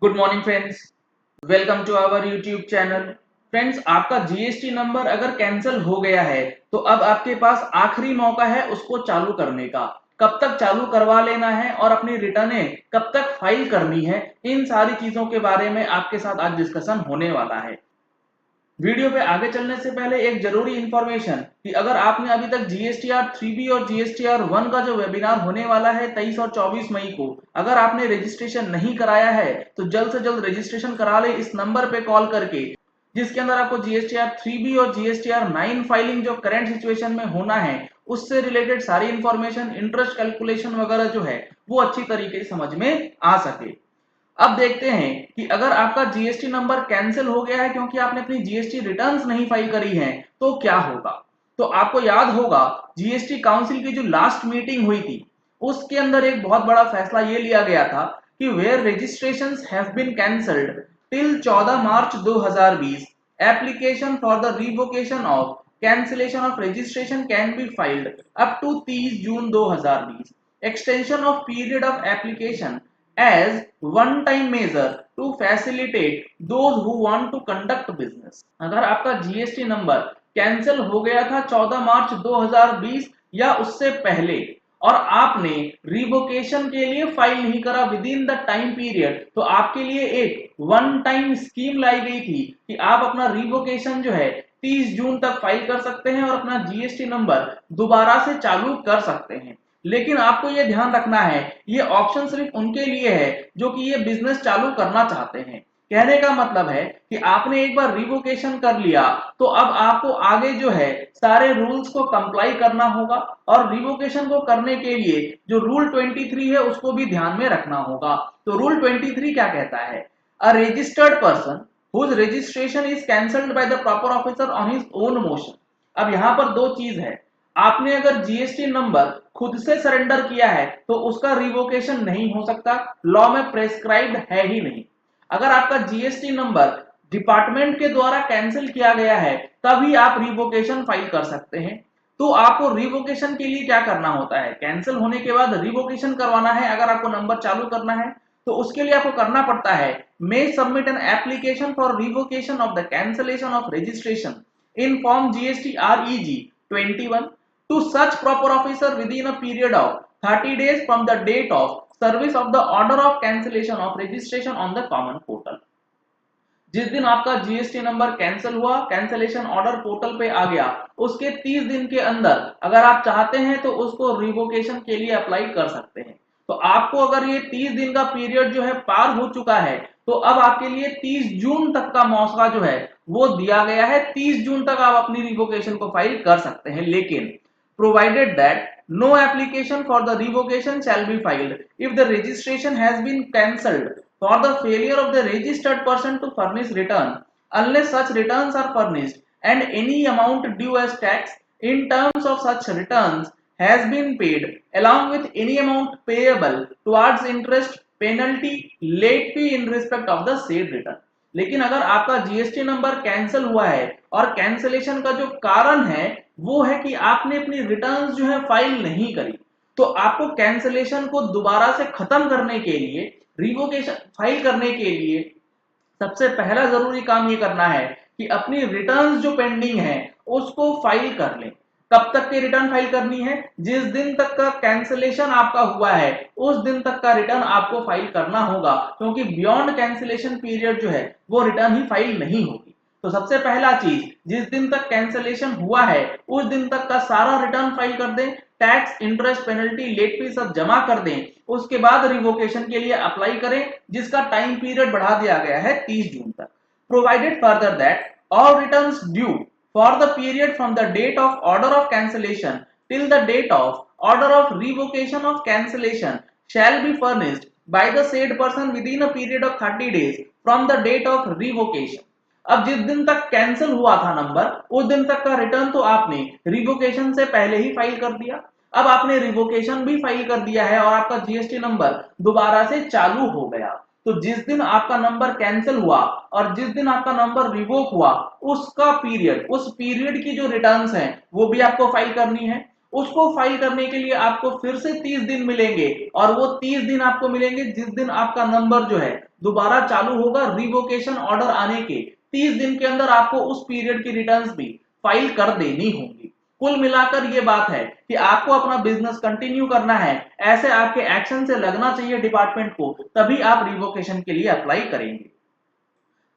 Good morning friends, welcome to our YouTube channel. Friends, आपका GST number अगर cancel हो गया है तो अब आपके पास आखिरी मौका है उसको चालू करने का। कब तक चालू करवा लेना है और अपनी रिटर्नें कब तक फाइल करनी है, इन सारी चीजों के बारे में आपके साथ आज डिस्कशन होने वाला है। वीडियो पे आगे चलने से पहले एक जरूरी इंफॉर्मेशन कि अगर आपने अभी तक जीएसटीआर 3B और जीएसटीआर 1 का जो वेबिनार होने वाला है 23 और 24 मई को, अगर आपने रजिस्ट्रेशन नहीं कराया है तो जल्द से जल्द रजिस्ट्रेशन करा ले इस नंबर पे कॉल करके, जिसके अंदर आपको जीएसटीआर 3B और जीएसटीआर 9 फाइलिंग जो करंट सिचुएशन में होना है उससे रिलेटेड सारी इंफॉर्मेशन, इंटरेस्ट कैलकुलेशन वगैरह जो है वो अच्छी तरीके से समझ में आ सके। अब देखते हैं कि अगर आपका जीएसटी नंबर कैंसिल हो गया है क्योंकि आपने अपनी जीएसटी रिटर्न्स नहीं फाइल करी हैं तो क्या होगा। तो आपको याद होगा जीएसटी काउंसिल की जो लास्ट मीटिंग हुई थी उसके अंदर एक बहुत बड़ा फैसला ये लिया गया था कि where registrations have been cancelled till 14 March 2020 application for the revocation of cancellation of registration can be filed up to 30 June 2020। extension of period of application as one time measure to facilitate those who want to conduct business। अगर आपका GST number cancel हो गया था 14 March 2020 या उससे पहले और आपने रिवोकेशन के लिए फाइल नहीं करा with in the time period, तो आपके लिए एक वन टाइम स्कीम लाई गई थी कि आप अपना रिवोकेशन जो है 30 जून तक फाइल कर सकते हैं और अपना जीएसटी नंबर दोबारा से चालू कर सकते हैं। लेकिन आपको यह ध्यान रखना है ये ऑप्शन सिर्फ उनके लिए है जो कि ये बिजनेस चालू करना चाहते हैं। कहने का मतलब है कि आपने एक बार रिवोकेशन कर लिया तो अब आपको आगे जो है सारे रूल्स को कंप्लाई करना होगा और रिवोकेशन को करने के लिए जो रूल 23 है उसको भी ध्यान में रखना होगा। तो रूल 23 क्या कहता है? A registered person whose registration is cancelled by the proper officer on his own motion. अब यहाँ पर दो चीज है, आपने अगर जीएसटी नंबर खुद से सरेंडर किया है तो उसका रिवोकेशन नहीं हो सकता, लॉ में प्रेस्क्राइब्ड है ही नहीं। अगर आपका जीएसटी नंबर डिपार्टमेंट के द्वारा कैंसिल किया गया है तभी आप रिवोकेशन फाइल कर सकते हैं। तो आपको रिवोकेशन के लिए क्या करना होता है? कैंसिल होने के बाद रिवोकेशन करवाना है अगर आपको नंबर चालू करना है तो उसके लिए आपको करना पड़ता है मे submit an application for revocation of the cancellation of registration in form GST REG 21 to such proper officer within a period of 30 days from the date of service of the order of cancellation of registration on the common portal। जिस दिन आपका GST number cancel हुआ, cancellation order portal पे आ गया, उसके 30 दिन के अंदर अगर आप चाहते हैं तो उसको रिवोकेशन के लिए अप्लाई कर सकते हैं। तो आपको अगर ये 30 दिन का पीरियड जो है पार हो चुका है तो अब आपके लिए 30 जून तक का मौका जो है वो दिया गया है। 30 जून तक आप अपनी रिवोकेशन को फाइल कर सकते हैं, लेकिन provided that no application for the revocation shall be filed if the registration has been cancelled for the failure of the registered person to furnish return unless such returns are furnished and any amount due as tax in terms of such returns has been paid along with any amount payable towards interest penalty late fee in respect of the said return। लेकिन अगर आपका GST number cancel हुआ है और cancellation का जो कारण है वो है कि आपने अपनी रिटर्न्स जो है फाइल नहीं करी, तो आपको कैंसिलेशन को दोबारा से खत्म करने के लिए, रिवोकेशन फाइल करने के लिए सबसे पहला जरूरी काम ये करना है कि अपनी रिटर्न्स जो पेंडिंग है उसको फाइल कर लें। कब तक की रिटर्न फाइल करनी है? जिस दिन तक का कैंसिलेशन आपका हुआ है उस दिन तक का रिटर्न आपको फाइल करना होगा, क्योंकि बियॉन्ड कैंसिलेशन पीरियड जो है वो रिटर्न ही फाइल नहीं होगी। तो सबसे पहला चीज, जिस दिन तक कैंसिलेशन हुआ है उस दिन तक का सारा रिटर्न फाइल कर दें, tax, interest, penalty, late fee सब जमा कर दें। उसके बाद रिवोकेशन के लिए अप्लाई करें जिसका टाइम पीरियड बढ़ा दिया गया है 30 जून तक। Provided further that all returns due for the period from the date of order of cancellation till the date of order of revocation of cancellation shall be furnished by the said person within a period of 30 days from the date of revocation। अब जिस दिन तक cancel हुआ था number उस दिन तक का रिटर्न तो आपने रिवोकेशन से पहले ही फाइल कर दिया। अब आपने रिवोकेशन भी फाइल कर दिया है और आपका जीएसटी नंबर दोबारा से चालू हो गया। तो जिस दिन आपका नंबर कैंसिल हुआ और जिस दिन आपका नंबर रिवोक हुआ उसका पीरियड, उस पीरियड की जो रिटर्न्स हैं वो भी आपको फाइल करनी है। उसको फाइल करने के लिए आपको फिर से 30 दिन मिलेंगे और वो 30 दिन आपको मिलेंगे जिस दिन आपका नंबर जो है दोबारा चालू होगा रिवोकेशन ऑर्डर आने के 30 दिन के अंदर आपको उस पीरियड की रिटर्न्स भी फाइल कर देनी होंगी। कुल मिलाकर ये बात है कि आपको अपना बिजनेस कंटिन्यू करना है, ऐसे आपके एक्शन से लगना चाहिए डिपार्टमेंट को, तभी आप रिवोकेशन के लिए अप्लाई करेंगे।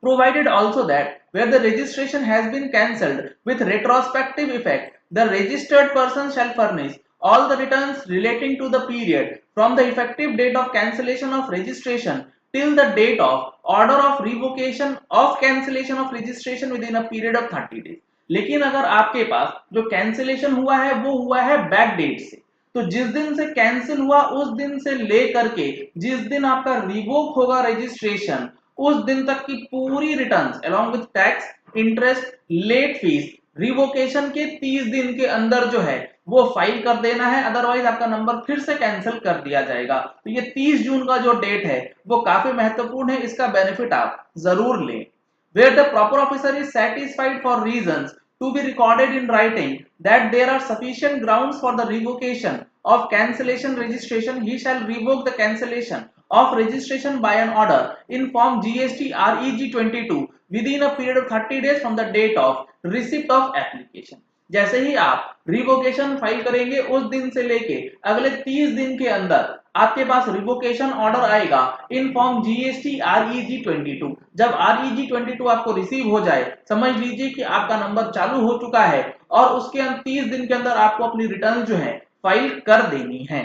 Provided also that where the registration has been cancelled with retrospective effect, the registered person shall furnish all the returns relating to the period from the effective date of cancellation of registration till the date of order of revocation of cancellation of registration within a period of 30 days. लेकिन अगर आपके पास जो cancellation हुआ है वो हुआ है back date से, तो जिस दिन से कैंसिल हुआ उस दिन से लेकर के जिस दिन आपका रिवोक होगा रजिस्ट्रेशन, उस दिन तक की पूरी returns along with tax, interest, late fees revocation के 30 दिन के अंदर जो है वो फाइल कर देना है, अदरवाइज आपका नंबर फिर से कैंसिल कर दिया जाएगा। तो ये 30 जून का जो डेट है वो काफी महत्वपूर्ण है, इसका बेनिफिट आप जरूर लें। Where the proper officer is satisfied for reasons to be recorded in writing that there are sufficient grounds for the revocation of cancellation registration, he shall revoke the cancellation of registration by an order in form GST REG 22 within a period of 30 days from the date of receipt of application। जैसे ही आप revocation file करेंगे उस दिन से लेके अगले 30 दिन के अंदर आपके पास रिवोकेशन ऑर्डर आएगा इन फॉर्म GST REG 22। जब REG 22 आपको रिसीव हो जाए, समझ लीजिए कि आपका नंबर चालू हो चुका है और उसके 30 दिन के अंदर आपको अपनी रिटर्न जो है फाइल कर देनी है।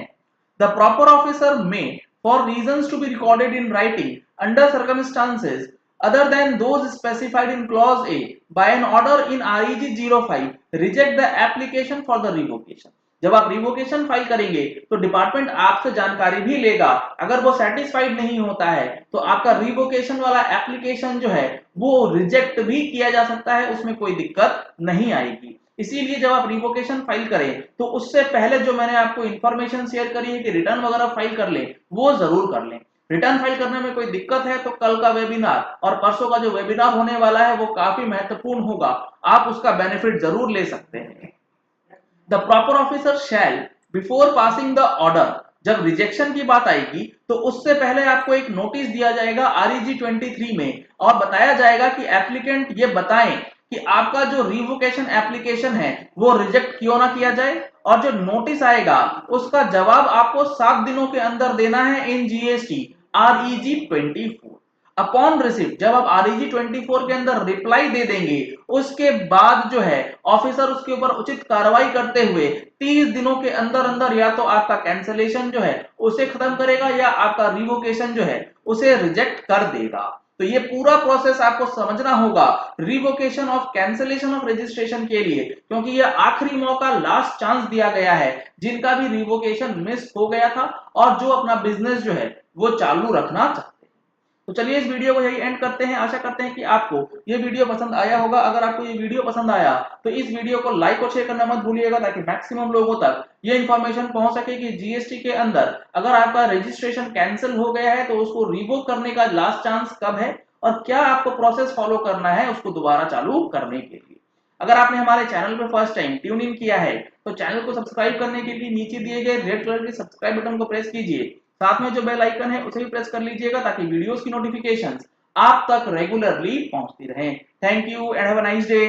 The proper officer may, for reasons to be recorded in writing under circumstances other than those specified in clause A by an order in REG 05, reject the application for the revocation। जब आप revocation file करेंगे तो department आपसे जानकारी भी लेगा, अगर वो सेटिस्फाइड नहीं होता है तो आपका रिवोकेशन वाला एप्लीकेशन जो है वो रिजेक्ट भी किया जा सकता है, उसमें कोई दिक्कत नहीं आएगी। इसीलिए जब आप रिवोकेशन फाइल करें तो उससे पहले जो मैंने आपको इंफॉर्मेशन शेयर करी है कि रिटर्न वगैरह फाइल कर लें, वो जरूर कर लें। रिटर्न फाइल करने में कोई दिक्कत है तो कल का वेबिनार और परसों का जो वेबिनार होने वाला है वो काफी महत्वपूर्ण होगा, आप उसका बेनिफिट जरूर ले सकते हैं। The proper officer shall before passing the order, जब रिजेक्शन की बात आएगी तो उससे पहले आपको एक नोटिस दिया जाएगा REG 23 में और बताया जाएगा कि एप्लीकेंट ये बताएं कि आपका जो रिवोकेशन एप्लीकेशन है वो रिजेक्ट क्यों ना किया जाए, और जो नोटिस आएगा उसका जवाब आपको 7 दिनों के अंदर देना है इन GST REG 24। अपॉन रिसिप्ट, जब आप REG 24 के अंदर रिप्लाई दे देंगे उसके बाद जो है ऑफिसर उसके ऊपर उचित कार्रवाई करते हुए 30 दिनों के अंदर अंदर या तो आपका कैंसिलेशन जो है उसे खत्म करेगा या आपका रिवोकेशन जो है उसे रिजेक्ट कर देगा। तो ये पूरा प्रोसेस आपको समझना होगा revocation of cancellation of registration के लिए, क्योंकि ये आखिरी मौका, लास्ट चांस दिया गया है जिनका भी रिवोकेशन मिस हो गया था और जो अपना बिजनेस जो है वो चालू रखना चाहते हैं। तो चलिए इस वीडियो को यही एंड करते हैं। आशा करते हैं कि आपको ये वीडियो पसंद आया होगा। अगर आपको ये वीडियो पसंद आया तो इस वीडियो को लाइक और शेयर करना मत भूलिएगा ताकि मैक्सिमम लोगों तक ये इन्फॉर्मेशन पहुंच सके कि जीएसटी के अंदर अगर आपका रजिस्ट्रेशन कैंसिल हो गया है तो उसको रिवोक करने का लास्ट चांस कब है और क्या आपको प्रोसेस फॉलो करना है उसको दोबारा चालू करने के लिए। अगर आपने हमारे चैनल पर फर्स्ट टाइम ट्यून इन किया है तो चैनल को सब्सक्राइब करने के लिए नीचे दिए गए रेड कलर के सब्सक्राइब बटन को प्रेस कीजिए, साथ में जो बेल आइकन है उसे भी प्रेस कर लीजिएगा ताकि वीडियोस की नोटिफिकेशंस आप तक रेगुलरली पहुंचती रहें। Thank you and have a nice day.